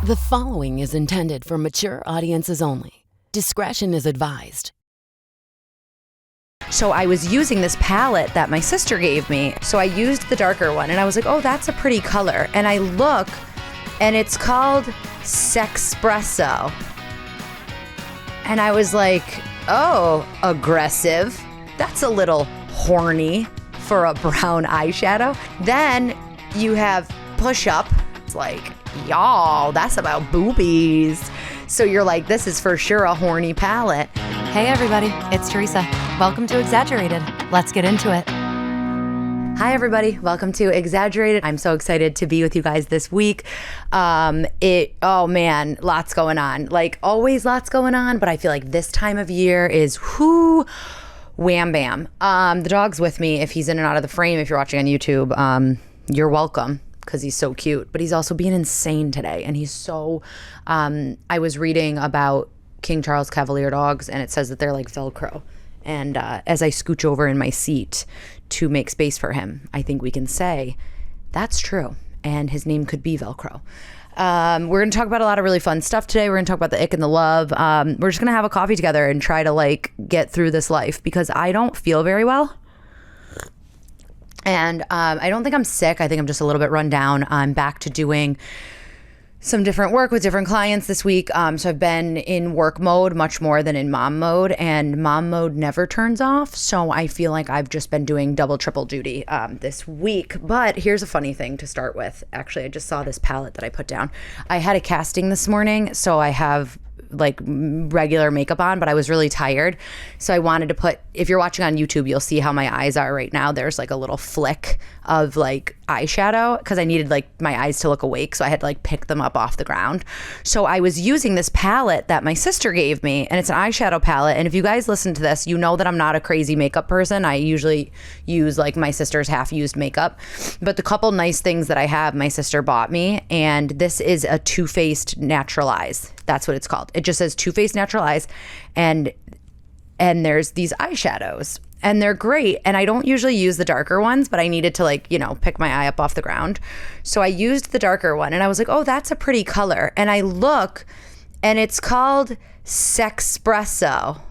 The following is intended for mature audiences only. Discretion is advised. So I was using this palette that my sister gave me. So I used the darker one and I was like, oh, that's a pretty color. And I look and it's called Sexpresso. And I was like, oh, aggressive. That's a little horny for a brown eyeshadow. Then you have Push Up. It's like, y'all, that's about boobies. So you're like, this is for sure a horny palette. Hey everybody, it's Theresa. Welcome to Exaggerated. Let's get into it. Hi everybody, welcome to Exaggerated. I'm so excited to be with you guys this week. Oh man, lots going on. Like always lots going on, but I feel like this time of year is wham bam. The dog's with me if he's in and out of the frame. If you're watching on YouTube, you're welcome, because he's so cute, but he's also being insane today. And he's so, I was reading about King Charles Cavalier dogs, and it says that they're like Velcro. And as I scooch over in my seat to make space for him, I think we can say that's true. And his name could be Velcro. We're going to talk about a lot of really fun stuff today. We're going to talk about the ick and the love. We're just going to have a coffee together and try to like get through this life, because I don't feel very well. And I don't think I'm sick. I think I'm just a little bit run down. I'm back to doing some different work with different clients this week. So I've been in work mode much more than in mom mode, and mom mode never turns off. So I feel like I've just been doing double, triple duty this week. But here's a funny thing to start with. Actually, I just saw this palette that I put down. I had a casting this morning, so I have like regular makeup on, but I was really tired. So I wanted to put, if you're watching on YouTube, you'll see how my eyes are right now. There's like a little flick of like eyeshadow, because I needed like my eyes to look awake. So I had to like pick them up off the ground. So I was using this palette that my sister gave me, and it's an eyeshadow palette. And if you guys listen to this, you know that I'm not a crazy makeup person. I usually use like my sister's half-used makeup. But the couple nice things that I have, my sister bought me. And this is a Too Faced Natural Eyes. That's what it's called. It just says Too Faced Natural Eyes. And there's these eyeshadows. And they're great. And I don't usually use the darker ones, but I needed to like, you know, pick my eye up off the ground. So I used the darker one and I was like, oh, that's a pretty color. And I look and it's called Sexpresso.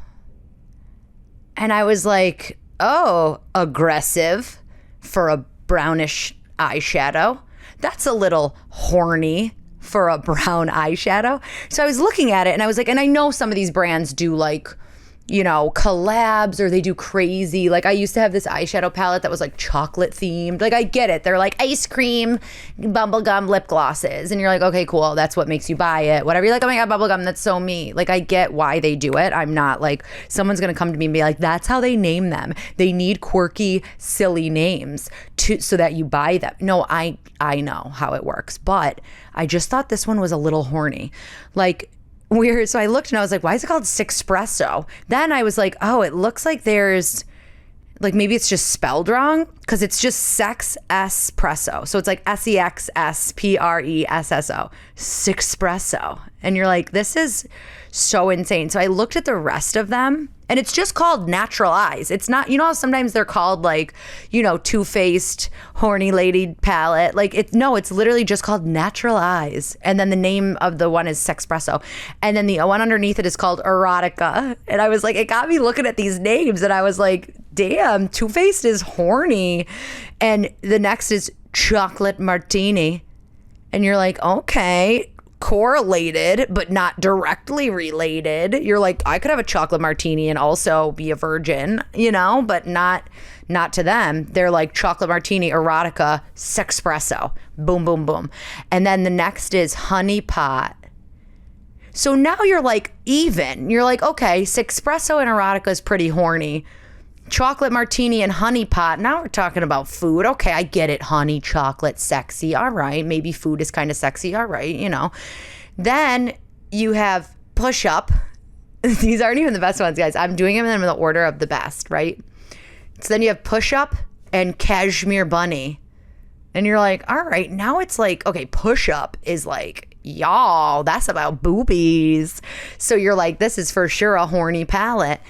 And I was like, oh, aggressive for a brownish eyeshadow. That's a little horny for a brown eyeshadow. So I was looking at it and I was like, and I know some of these brands do like, you know, collabs, or they do crazy. Like I used to have this eyeshadow palette that was like chocolate themed. Like I get it. They're like ice cream, bubblegum lip glosses. And you're like, okay, cool. That's what makes you buy it. Whatever. You're like, oh my God, bubblegum, that's so me. Like I get why they do it. I'm not like, someone's going to come to me and be like, that's how they name them. They need quirky, silly names so that you buy them. No, I know how it works. But I just thought this one was a little horny. Like, weird. So I looked and I was like, why is it called Sexpresso? Then I was like, oh, it looks like there's like, maybe it's just spelled wrong, because it's just Sex Espresso. So it's like Sexpresso, Sexpresso. And you're like, this is so insane. So I looked at the rest of them and it's just called Natural Eyes. It's not, you know how sometimes they're called like, you know, Too Faced Horny Lady palette. Like it's literally just called Natural Eyes. And then the name of the one is Sexpresso. And then the one underneath it is called Erotica. And I was like, it got me looking at these names and I was like, damn, Too Faced is horny. And the next is Chocolate Martini. And you're like, okay, correlated, but not directly related. You're like, I could have a chocolate martini and also be a virgin, you know, but not to them. They're like chocolate martini, erotica, sexpresso, boom, boom, boom. And then the next is honey pot. So now you're like even. You're like, okay, sexpresso and erotica is pretty horny. Chocolate martini and honey pot. Now we're talking about food. Okay, I get it. Honey, chocolate, sexy. All right. Maybe food is kind of sexy. All right. You know. Then you have Push Up. These aren't even the best ones, guys. I'm doing them in the order of the best, right? So then you have Push Up and Cashmere Bunny. And you're like, all right. Now it's like, okay, Push Up is like, y'all, that's about boobies. So you're like, this is for sure a horny palette.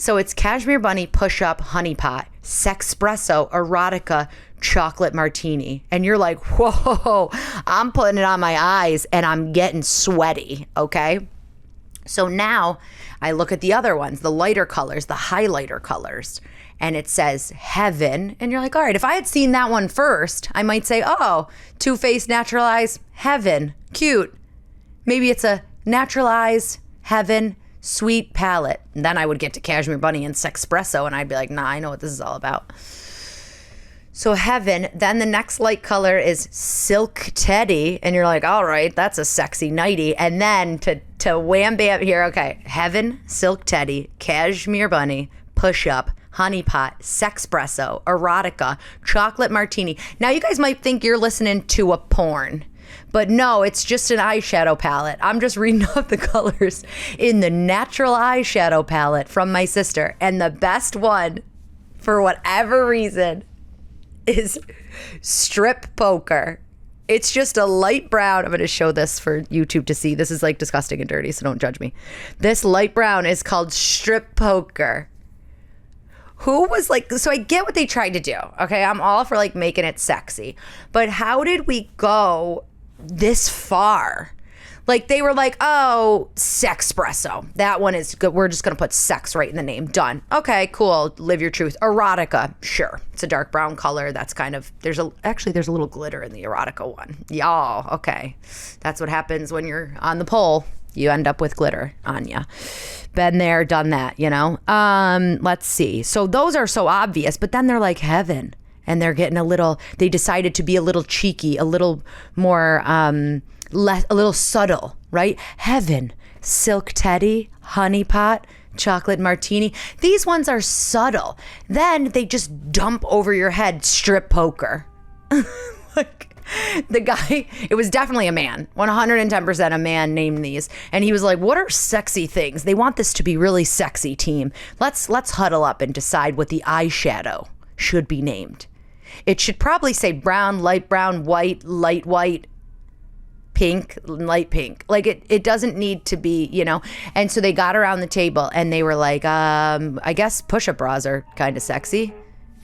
So it's Cashmere Bunny, Push Up, Honey Pot, Sexpresso, Erotica, chocolate martini. And you're like, whoa, I'm putting it on my eyes and I'm getting sweaty, okay? So now I look at the other ones, the lighter colors, the highlighter colors, and it says heaven. And you're like, all right, if I had seen that one first, I might say, oh, Too Faced Natural Eyes, heaven, cute. Maybe it's a natural eyes, heaven, sweet palette. And then I would get to Cashmere Bunny and Sexpresso, and I'd be like, nah, I know what this is all about. So heaven, then the next light color is Silk Teddy, and you're like, all right, that's a sexy nightie. And then to wham bam here, okay, heaven, Silk Teddy, Cashmere Bunny, Push Up, Honey Pot, Sexpresso, Erotica, Chocolate Martini. Now you guys might think you're listening to a porn, but no, it's just an eyeshadow palette. I'm just reading off the colors in the natural eyeshadow palette from my sister. And the best one, for whatever reason, is Strip Poker. It's just a light brown. I'm going to show this for YouTube to see. This is like disgusting and dirty, so don't judge me. This light brown is called Strip Poker. Who was like, so I get what they tried to do. Okay, I'm all for like making it sexy. But how did we go this far? Like they were like, oh, Sexpresso. That one is good. We're just going to put sex right in the name. Done. Okay, cool. Live your truth. Erotica. Sure. It's a dark brown color. That's kind of, there's a little glitter in the Erotica one. Y'all. Okay. That's what happens when you're on the pole. You end up with glitter on you. Been there, done that, you know? Let's see. So those are so obvious, but then they're like heaven. And they're getting they decided to be a little cheeky, a little more, a little subtle, right? Heaven, Silk Teddy, Honey Pot, Chocolate Martini. These ones are subtle. Then they just dump over your head Strip Poker. Like the guy, it was definitely a man, 110% a man named these. And he was like, what are sexy things? They want this to be really sexy, team. Let's huddle up and decide what the eyeshadow should be named. It should probably say brown, light brown, white, light white, pink, light pink. Like it doesn't need to be, you know. And so they got around the table and they were like, I guess push-up bras are kind of sexy.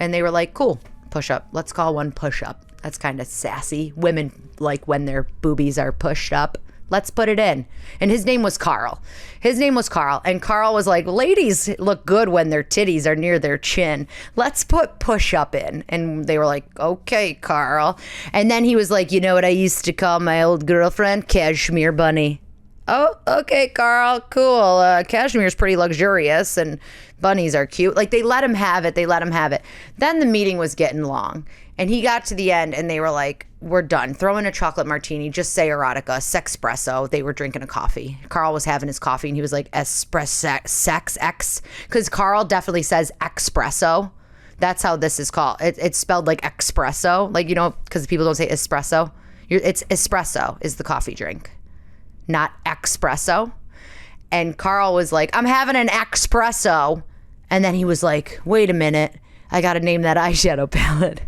And they were like, cool, push-up. Let's call one push-up. That's kind of sassy. Women like when their boobies are pushed up. Let's put it in. And his name was Carl. And Carl was like, ladies look good when their titties are near their chin. Let's put push up in. And they were like, okay, Carl. And then he was like, you know what I used to call my old girlfriend? Cashmere Bunny. Oh, okay, Carl, cool. Cashmere's pretty luxurious and bunnies are cute. Like they let him have it. Then the meeting was getting long. And he got to the end and they were like, we're done. Throw in a chocolate martini. Just say Erotica. Sexpresso. They were drinking a coffee. Carl was having his coffee and he was like, sex X. Because Carl definitely says espresso. That's how this is called. It's spelled like espresso. Like, you know, because people don't say espresso. It's espresso is the coffee drink, not espresso. And Carl was like, I'm having an espresso. And then he was like, wait a minute. I got to name that eyeshadow palette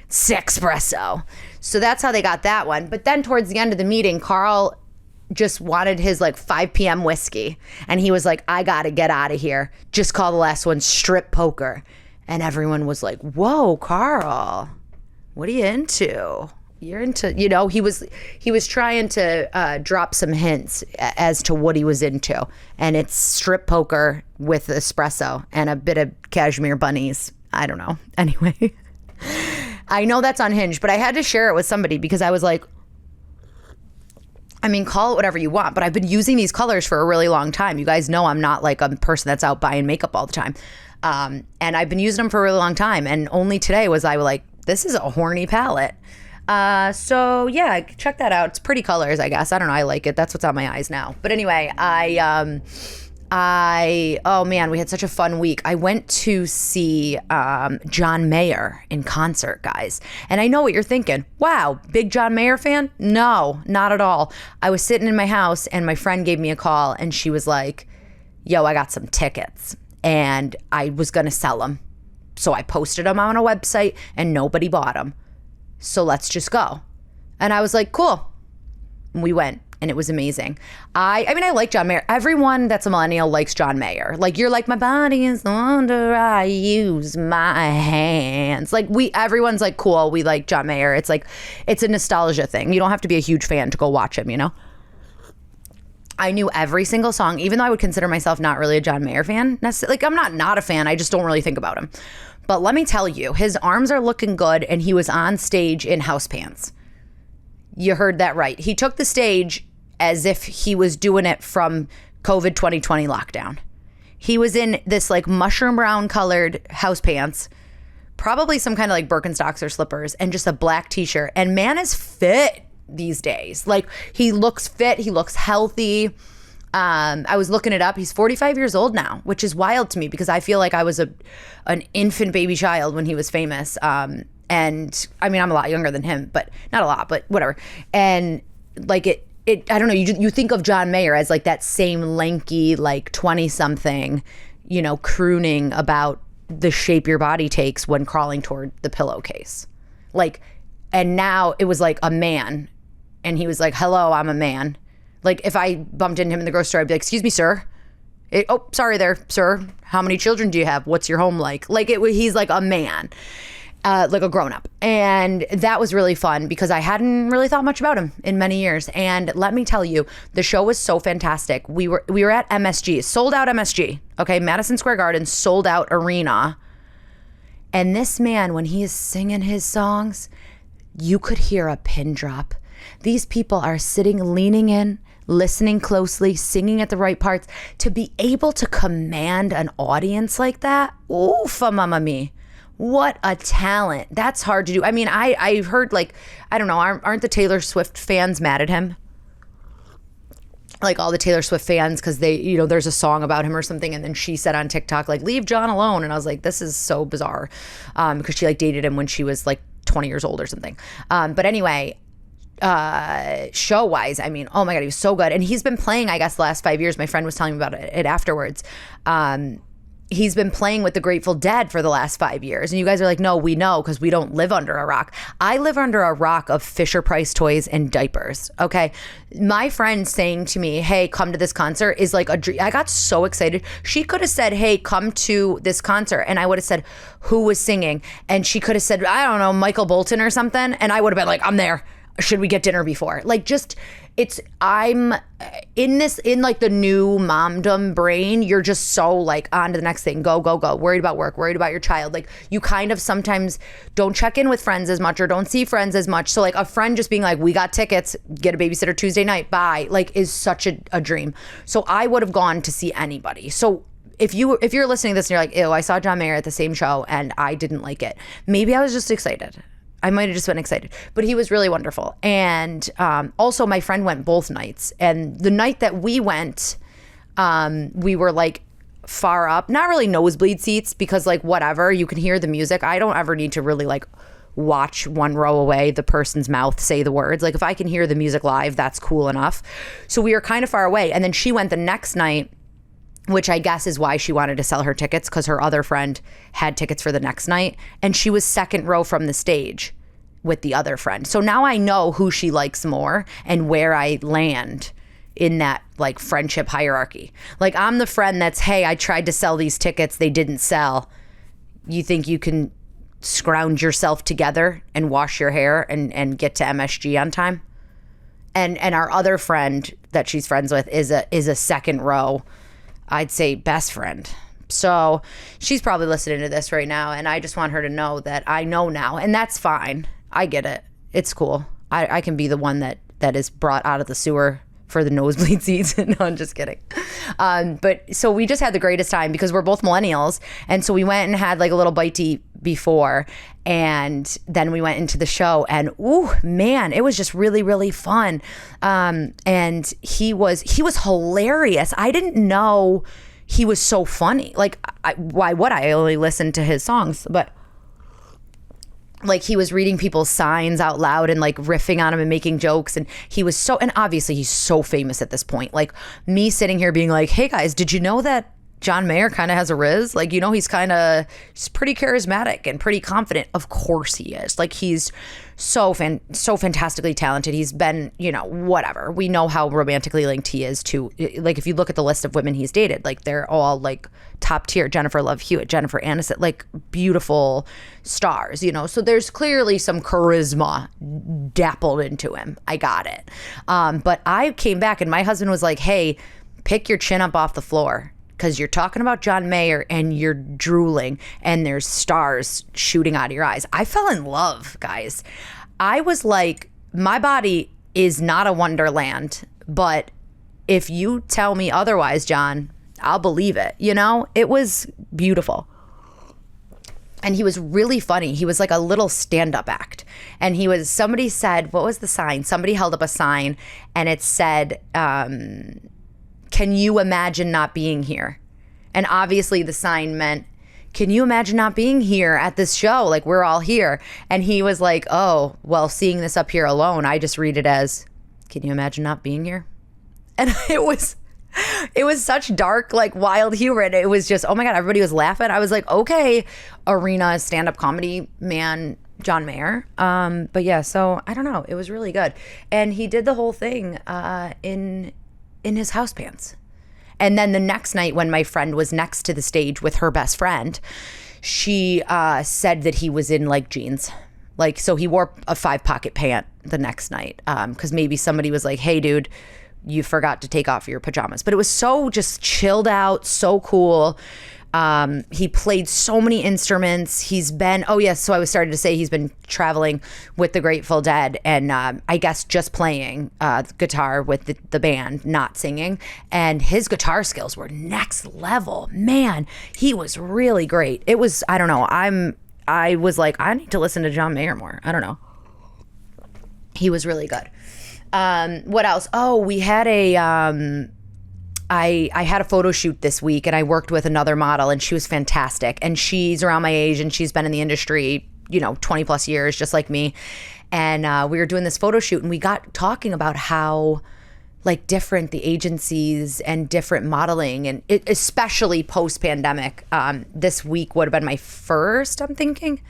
Sexpresso. So that's how they got that one. But then towards the end of the meeting, Carl just wanted his like 5 p.m. whiskey. And he was like, I got to get out of here. Just call the last one Strip Poker. And everyone was like, whoa, Carl, what are you into? You're into, you know, he was trying to drop some hints as to what he was into. And it's Strip Poker with espresso and a bit of Cashmere Bunnies. I don't know. Anyway, I know that's unhinged, but I had to share it with somebody because I was like, I mean, call it whatever you want, but I've been using these colors for a really long time. You guys know I'm not like a person that's out buying makeup all the time. And I've been using them for a really long time. And only today was I like, this is a horny palette. So yeah, check that out. It's pretty colors, I guess. I don't know. I like it. That's what's on my eyes now. But anyway, oh man, we had such a fun week. I went to see John Mayer in concert, guys. And I know what you're thinking. Wow, big John Mayer fan? No, not at all. I was sitting in my house and my friend gave me a call and she was like, yo, I got some tickets and I was going to sell them. So I posted them on a website and nobody bought them. So let's just go. And I was like, cool. We went. and it was amazing. I mean, I like John Mayer. Everyone that's a millennial likes John Mayer. Like, you're like, my body is the wonder I use my hands. Like, everyone's like, cool, we like John Mayer. It's like, it's a nostalgia thing. You don't have to be a huge fan to go watch him, you know? I knew every single song, even though I would consider myself not really a John Mayer fan. Like, I'm not a fan. I just don't really think about him. But let me tell you, his arms are looking good, and he was on stage in house pants. You heard that right. He took the stage as if he was doing it from COVID 2020 lockdown. He was in this like mushroom brown colored house pants, probably some kind of like Birkenstocks or slippers, and just a black t-shirt. And man is fit these days. Like, he looks fit. He looks healthy. I was looking it up. He's 45 years old now, which is wild to me because I feel like I was an infant baby child when he was famous. And I mean, I'm a lot younger than him, but not a lot, but whatever. And like I don't know, you think of John Mayer as like that same lanky, like 20 something, you know, crooning about the shape your body takes when crawling toward the pillowcase. Like, and now it was like a man, and he was like, hello, I'm a man. Like, if I bumped into him in the grocery store, I'd be like, excuse me, sir. Oh, sorry there, sir. How many children do you have? What's your home like? Like, he's like a man, like a grown-up. And that was really fun because I hadn't really thought much about him in many years. And let me tell you, the show was so fantastic. We were at MSG, sold out MSG, okay? Madison Square Garden, sold out arena. And this man, when he is singing his songs, you could hear a pin drop. These people are sitting, leaning in, listening closely, singing at the right parts. To be able to command an audience like that, oofa mamma mia. What a talent. That's hard to do. I mean, I heard, like, I don't know, aren't the Taylor Swift fans mad at him? Like, all the Taylor Swift fans, because they, you know, there's a song about him or something, and then she said on TikTok, like, leave John alone. And I was like, this is so bizarre, because she, like, dated him when she was, like, 20 years old or something. But anyway, show wise, I mean, oh my God, he was so good. And he's been playing, I guess, the last 5 years. My friend was telling me about it afterwards. He's been playing with the Grateful Dead for the last 5 years. And you guys are like, no, we know, because we don't live under a rock. I live under a rock of Fisher-Price toys and diapers, okay? My friend saying to me, hey, come to this concert is like a dream. I got so excited. She could have said, hey, come to this concert. And I would have said, who was singing? And she could have said, I don't know, Michael Bolton or something. And I would have been like, I'm there. Should we get dinner before? Like, just, I'm in like the new momdom brain. You're just so like on to the next thing. Go. Worried about work, worried about your child. Like, you kind of sometimes don't check in with friends as much or don't see friends as much. So like a friend just being like, we got tickets, get a babysitter Tuesday night, bye, like, is such a dream. So I would have gone to see anybody. So if you're listening to this and you're like, ew, I saw John Mayer at the same show and I didn't like it. Maybe I was just excited. I might have just been excited, but he was really wonderful. And also my friend went both nights, and the night that we went, we were like far up, not really nosebleed seats, because like whatever, you can hear the music. I don't ever need to really like watch one row away the person's mouth say the words. Like, if I can hear the music live, that's cool enough. So we were kind of far away. And then she went the next night, which I guess is why she wanted to sell her tickets, because her other friend had tickets for the next night. And she was second row from the stage with the other friend. So now I know who she likes more and where I land in that like friendship hierarchy. Like, I'm the friend that's, hey, I tried to sell these tickets, they didn't sell. You think you can scrounge yourself together and wash your hair and get to MSG on time? And our other friend that she's friends with is a second row, I'd say, best friend. So she's probably listening to this right now, and I just want her to know that I know now, and that's fine. I get it. It's cool. I can be the one that is brought out of the sewer for the nosebleed seats. No, I'm just kidding. But so we just had the greatest time because we're both millennials. And so we went and had like a little bite to eat before. And then we went into the show, and ooh, man, it was just really, really fun. And he was hilarious. I didn't know he was so funny. Like, why would I? Only listened to his songs, but like, he was reading people's signs out loud and like riffing on them and making jokes. And he was and obviously he's so famous at this point. Like, me sitting here being like, hey guys, did you know that John Mayer kind of has a riz? Like, you know, he's pretty charismatic and pretty confident. Of course he is. Like, he's so fantastically talented. He's been, whatever. We know how romantically linked he is to, like, if you look at the list of women he's dated, like, they're all like top tier. Jennifer Love Hewitt, Jennifer Aniston, like beautiful stars, So there's clearly some charisma dappled into him. I got it. But I came back and my husband was like, hey, pick your chin up off the floor, because you're talking about John Mayer and you're drooling and there's stars shooting out of your eyes. I fell in love, guys. I was like, my body is not a wonderland, but if you tell me otherwise, John, I'll believe it. It was beautiful. And he was really funny. He was like a little stand-up act. And somebody said, what was the sign? Somebody held up a sign and it said, can you imagine not being here? And obviously the sign meant, can you imagine not being here at this show? Like, we're all here. And he was like, oh, well, seeing this up here alone, I just read it as, can you imagine not being here? And it was such dark, like, wild humor. And it was just, oh my God, everybody was laughing. I was like, okay, arena stand-up comedy man, John Mayer. But yeah, so I don't know. It was really good. And he did the whole thing in his house pants. And then the next night when my friend was next to the stage with her best friend, she said that he was in like jeans. Like, so he wore a 5-pocket pant the next night because maybe somebody was like, hey, dude, you forgot to take off your pajamas. But it was so just chilled out, so cool. He played so many instruments. He's been, so I was starting to say he's been traveling with the Grateful Dead and I guess just playing guitar with the band, not singing. And his guitar skills were next level. Man, he was really great. It was, I don't know, I was like, I need to listen to John Mayer more. I don't know. He was really good. What else? Oh, we had I had a photo shoot this week and I worked with another model and she was fantastic. And she's around my age and she's been in the industry, 20 plus years, just like me. And we were doing this photo shoot and we got talking about how like different the agencies and different modeling and especially post-pandemic. This week would have been my first, I'm thinking.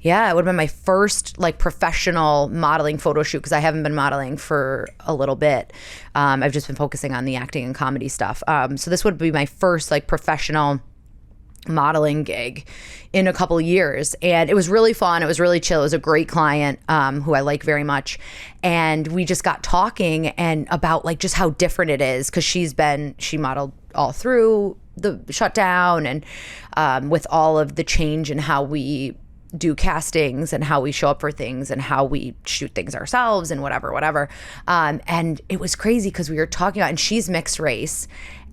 Yeah, it would have been my first like professional modeling photo shoot because I haven't been modeling for a little bit. I've just been focusing on the acting and comedy stuff. So this would be my first like professional modeling gig in a couple of years. And it was really fun. It was really chill. It was a great client who I like very much. And we just got talking and about like just how different it is because she modeled all through the shutdown and with all of the change in how we do castings and how we show up for things and how we shoot things ourselves and whatever. And it was crazy because we were talking about, and she's mixed race,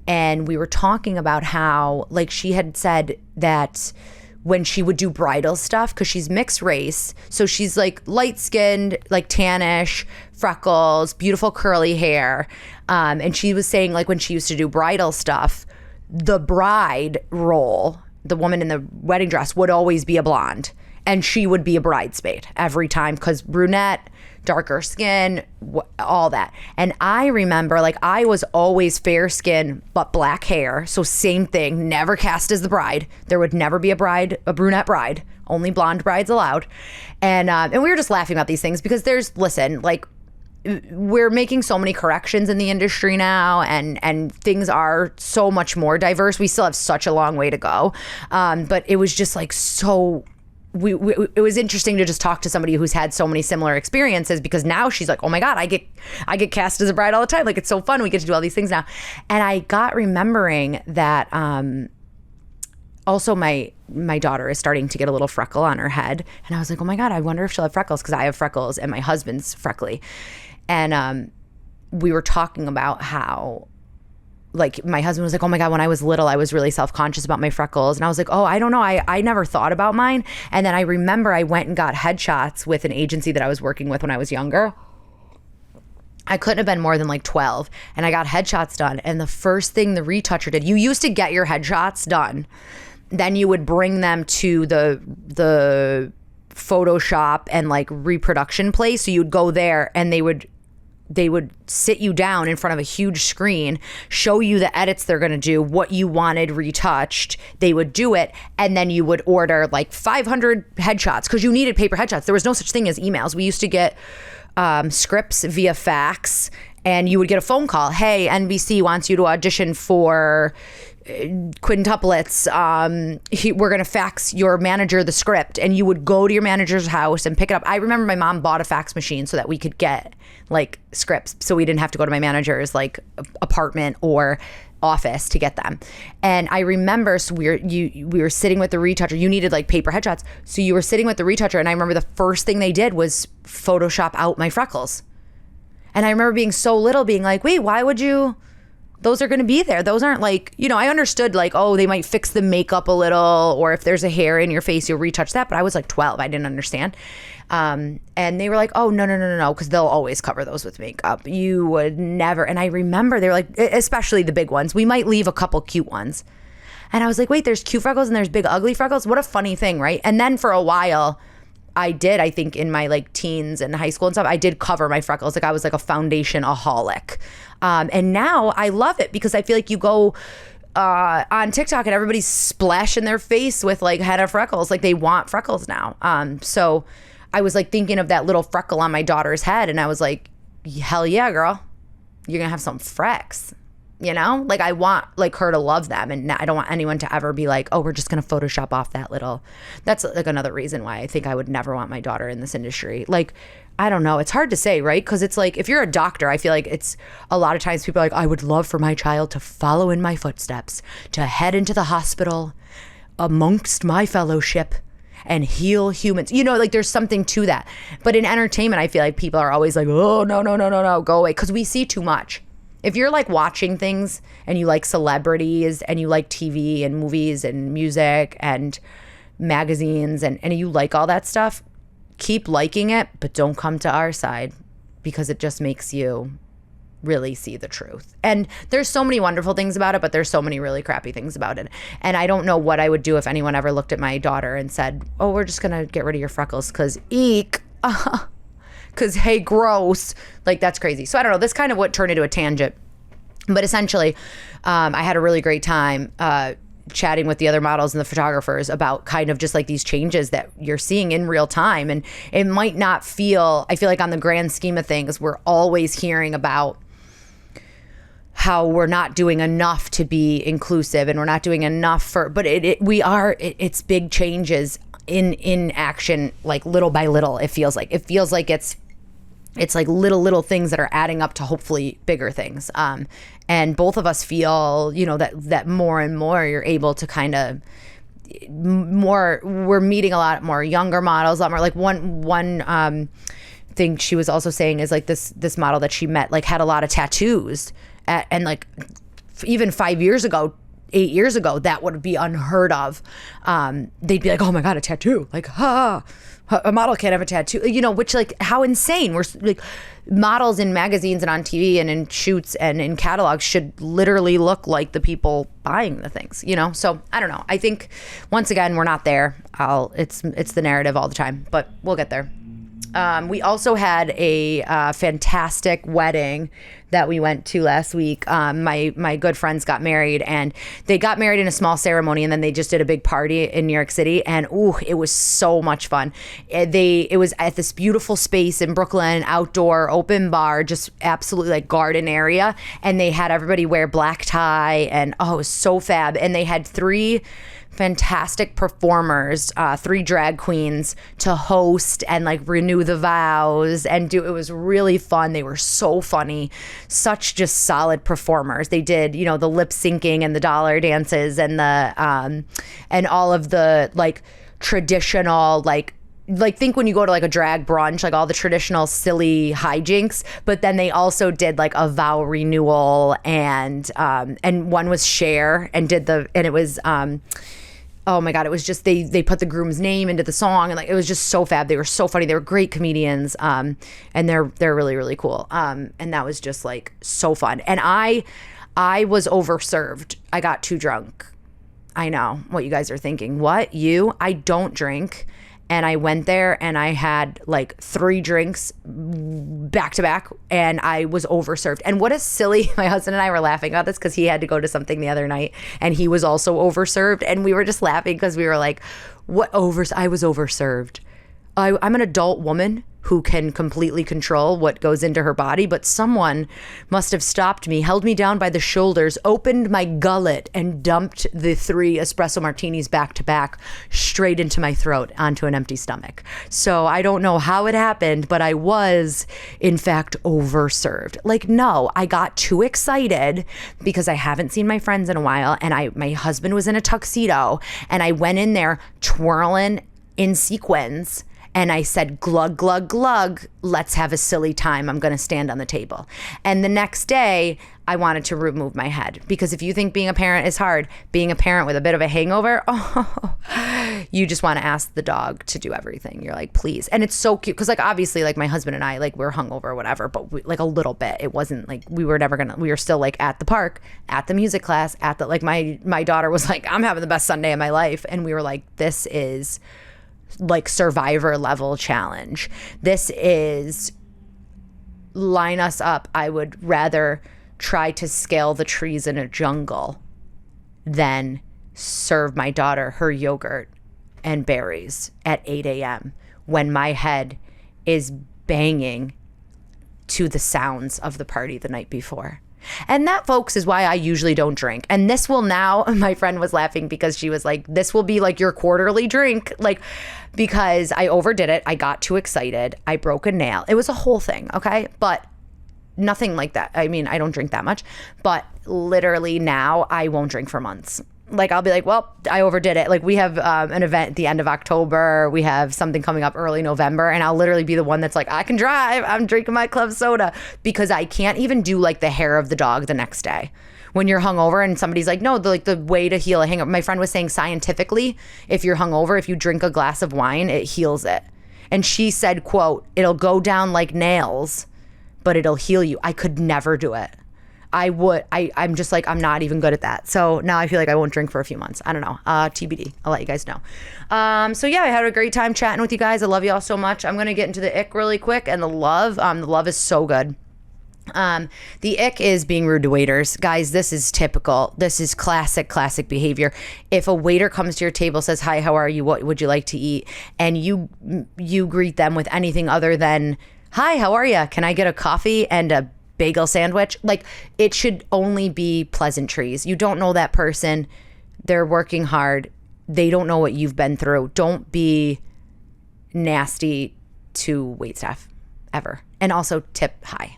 and we were talking about how like she had said that when she would do bridal stuff, because she's mixed race, so she's like light skinned, like tannish, freckles, beautiful curly hair. And she was saying like when she used to do bridal stuff, the bride role, the woman in the wedding dress would always be a blonde. And she would be a bridesmaid every time because brunette, darker skin, all that. And I remember like I was always fair skin but black hair. So same thing, never cast as the bride. There would never be a brunette bride, only blonde brides allowed. And we were just laughing about these things because we're making so many corrections in the industry now and things are so much more diverse. We still have such a long way to go. But it was just like so... it was interesting to just talk to somebody who's had so many similar experiences because now she's like, oh my God, I get cast as a bride all the time. Like, it's so fun. We get to do all these things now. And I got remembering that also my daughter is starting to get a little freckle on her head. And I was like, oh my God, I wonder if she'll have freckles because I have freckles and my husband's freckly. And we were talking about how like my husband was like, oh my God, when I was little, I was really self-conscious about my freckles. And I was like, oh, I don't know. I never thought about mine. And then I remember I went and got headshots with an agency that I was working with when I was younger. I couldn't have been more than like 12. And I got headshots done. And the first thing the retoucher did, you used to get your headshots done. Then you would bring them to the Photoshop and like reproduction place. So you'd go there and they would they would sit you down in front of a huge screen, show you the edits they're going to do, what you wanted retouched. They would do it, and then you would order like 500 headshots because you needed paper headshots. There was no such thing as emails. We used to get scripts via fax, and you would get a phone call. Hey, NBC wants you to audition for quintuplets. We're going to fax your manager the script, and you would go to your manager's house and pick it up. I remember my mom bought a fax machine so that we could get like scripts, so we didn't have to go to my manager's like apartment or office to get them. And I remember, so we were sitting with the retoucher. You needed like paper headshots, so you were sitting with the retoucher, and I remember the first thing they did was Photoshop out my freckles. And I remember being so little, being like, wait, why would you? Those are going to be there. Those aren't like, I understood like, oh, they might fix the makeup a little, or if there's a hair in your face, you'll retouch that. But I was like 12. I didn't understand. And they were like, oh, no, because they'll always cover those with makeup. You would never. And I remember they were like, especially the big ones. We might leave a couple cute ones. And I was like, wait, there's cute freckles and there's big ugly freckles. What a funny thing, right? And then for a while, I think in my like teens and high school and stuff, I did cover my freckles. Like I was like a foundation-aholic. And now I love it because I feel like you go on TikTok and everybody's splashing their face with like henna freckles. Like they want freckles now. So I was like thinking of that little freckle on my daughter's head, and I was like, hell yeah, girl. You're gonna have some frecks. Like I want like her to love them, and I don't want anyone to ever be like, oh, we're just gonna Photoshop off that little. That's like another reason why I think I would never want my daughter in this industry. Like, I don't know, it's hard to say, right? Because it's like, if you're a doctor, I feel like it's a lot of times people are like, I would love for my child to follow in my footsteps, to head into the hospital amongst my fellowship and heal humans. Like there's something to that. But in entertainment, I feel like people are always like, oh, no, go away. Because we see too much. If you're like watching things and you like celebrities and you like TV and movies and music and magazines and you like all that stuff, keep liking it, but don't come to our side because it just makes you really see the truth. And there's so many wonderful things about it, but there's so many really crappy things about it. And I don't know what I would do if anyone ever looked at my daughter and said, oh, we're just going to get rid of your freckles because eek. Because, hey, gross. Like, that's crazy. So I don't know. This kind of what turned into a tangent. But essentially, I had a really great time chatting with the other models and the photographers about kind of just like these changes that you're seeing in real time. And it might not feel, I feel like on the grand scheme of things, we're always hearing about how we're not doing enough to be inclusive and we're not doing enough for, but it's big changes in action, like little by little. It feels like it's like little things that are adding up to hopefully bigger things. And both of us feel, that more and more you're able to kind of we're meeting a lot more younger models, a lot more like one thing she was also saying is like this model that she met like had a lot of tattoos and like even 5 years ago, 8 years ago, that would be unheard of. They'd be like, oh my God, a tattoo. Like, a model can't have a tattoo, which like how insane. We're like models in magazines and on TV and in shoots and in catalogs should literally look like the people buying the things, So I don't know. I think once again, we're not there. It's the narrative all the time, but we'll get there. We also had a fantastic wedding that we went to last week. My good friends got married, and they got married in a small ceremony, and then they just did a big party in New York City, and it was so much fun. It was at this beautiful space in Brooklyn, outdoor, open bar, just absolutely like garden area, and they had everybody wear black tie, and it was so fab. And they had 3 fantastic performers, 3 drag queens to host and like renew the vows and it was really fun. They were so funny, such just solid performers. They did, the lip syncing and the dollar dances and the and all of the like traditional like think when you go to like a drag brunch, like all the traditional silly hijinks, but then they also did like a vow renewal and one was Cher and it was oh my God, it was just they put the groom's name into the song and like it was just so fab. They were so funny. They were great comedians, and they're really, really cool. And that was just like so fun. And I was overserved. I got too drunk. I know what you guys are thinking. What? You? I don't drink. And I went there and I had like 3 drinks back to back and I was overserved. And what a silly, my husband and I were laughing about this because he had to go to something the other night and he was also overserved. And we were just laughing because we were like, I was overserved. I'm an adult woman who can completely control what goes into her body, but someone must have stopped me, held me down by the shoulders, opened my gullet, and dumped the 3 espresso martinis back to back straight into my throat onto an empty stomach. So I don't know how it happened, but I was, in fact, overserved. Like, no, I got too excited because I haven't seen my friends in a while, and my husband was in a tuxedo, and I went in there twirling in sequins. And I said, glug, glug, glug, let's have a silly time. I'm going to stand on the table. And the next day, I wanted to remove my head. Because if you think being a parent is hard, being a parent with a bit of a hangover, you just want to ask the dog to do everything. You're like, please. And it's so cute. Because like, obviously, like my husband and I, like we're hungover or whatever, but like a little bit. It wasn't like we were still like at the park, at the music class, like my daughter was like, I'm having the best Sunday of my life. And we were like, this is like survivor level challenge. This is line us up. I would rather try to scale the trees in a jungle than serve my daughter her yogurt and berries at 8 a.m. when my head is banging to the sounds of the party the night before. And that, folks, is why I usually don't drink. And this will now, my friend was laughing because she was like, this will be like your quarterly drink. Like, because I overdid it. I got too excited. I broke a nail. It was a whole thing. Okay. But nothing like that. I mean, I don't drink that much, but literally now I won't drink for months. Like, I'll be like, well, I overdid it. Like, we have an event at the end of October. We have something coming up early November. And I'll literally be the one that's like, I can drive. I'm drinking my club soda. Because I can't even do, like, the hair of the dog the next day. When you're hungover and somebody's like, no, the way to heal a hangover. My friend was saying scientifically, if you're hungover, if you drink a glass of wine, it heals it. And she said, quote, it'll go down like nails, but it'll heal you. I could never do it. I'm just like, I'm not even good at that. So now I feel like I won't drink for a few months. I don't know. TBD. I'll let you guys know. So yeah, I had a great time chatting with you guys. I love you all so much. I'm going to get into the ick really quick and the love. The love is so good. The ick is being rude to waiters. Guys, this is typical. This is classic behavior. If a waiter comes to your table, says, hi, how are you? What would you like to eat? And you greet them with anything other than, hi, how are you? Can I get a coffee and a bagel sandwich? Like, it should only be pleasantries. You don't know that person. They're working hard. They don't know what you've been through. Don't be nasty to waitstaff ever. And also tip high.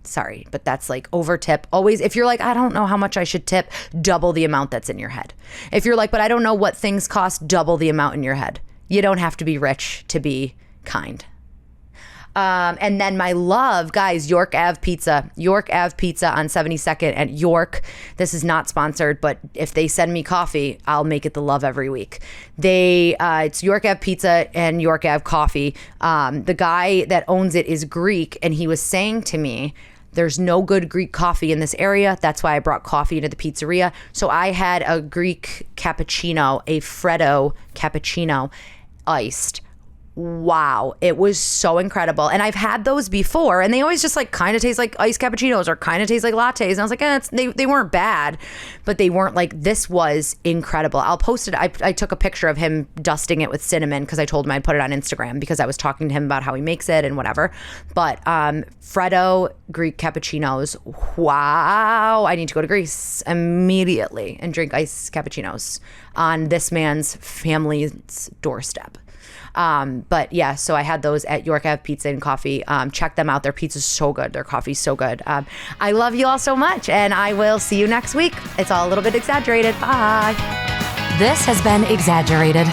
Sorry, but that's like over tip. Always, if you're like, I don't know how much I should tip, double the amount that's in your head. If you're like, but I don't know what things cost, double the amount in your head. You don't have to be rich to be kind. And then my love, guys, York Ave Pizza on 72nd at York. This is not sponsored, but if they send me coffee, I'll make it the love every week. It's York Ave Pizza and York Ave Coffee. The guy that owns it is Greek, and he was saying to me, there's no good Greek coffee in this area. That's why I brought coffee into the pizzeria. So I had a Greek cappuccino, a Freddo cappuccino, iced. Wow, it was so incredible. And I've had those before, and they always just like kind of taste like iced cappuccinos or kind of taste like lattes. And I was like, they weren't bad, but they weren't like, this was incredible. I'll post it. I took a picture of him dusting it with cinnamon because I told him I'd put it on Instagram because I was talking to him about how he makes it and whatever. But Freddo Greek cappuccinos, wow. I need to go to Greece immediately and drink iced cappuccinos on this man's family's doorstep. But yeah, so I had those at York Ave Pizza and Coffee. Check them out. Their pizza's so good. Their coffee's so good. I love you all so much, and I will see you next week. It's all a little bit exaggerated. Bye. This has been Exaggerated.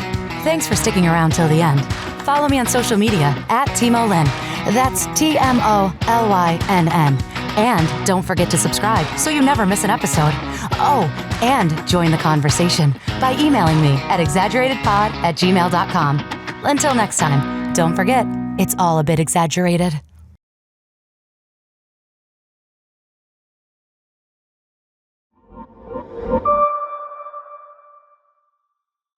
Thanks for sticking around till the end. Follow me on social media at TMOLYNN. That's TMOLYNN. And don't forget to subscribe so you never miss an episode. Oh, and join the conversation by emailing me at exaggeratedpod@gmail.com. Until next time, don't forget, it's all a bit exaggerated.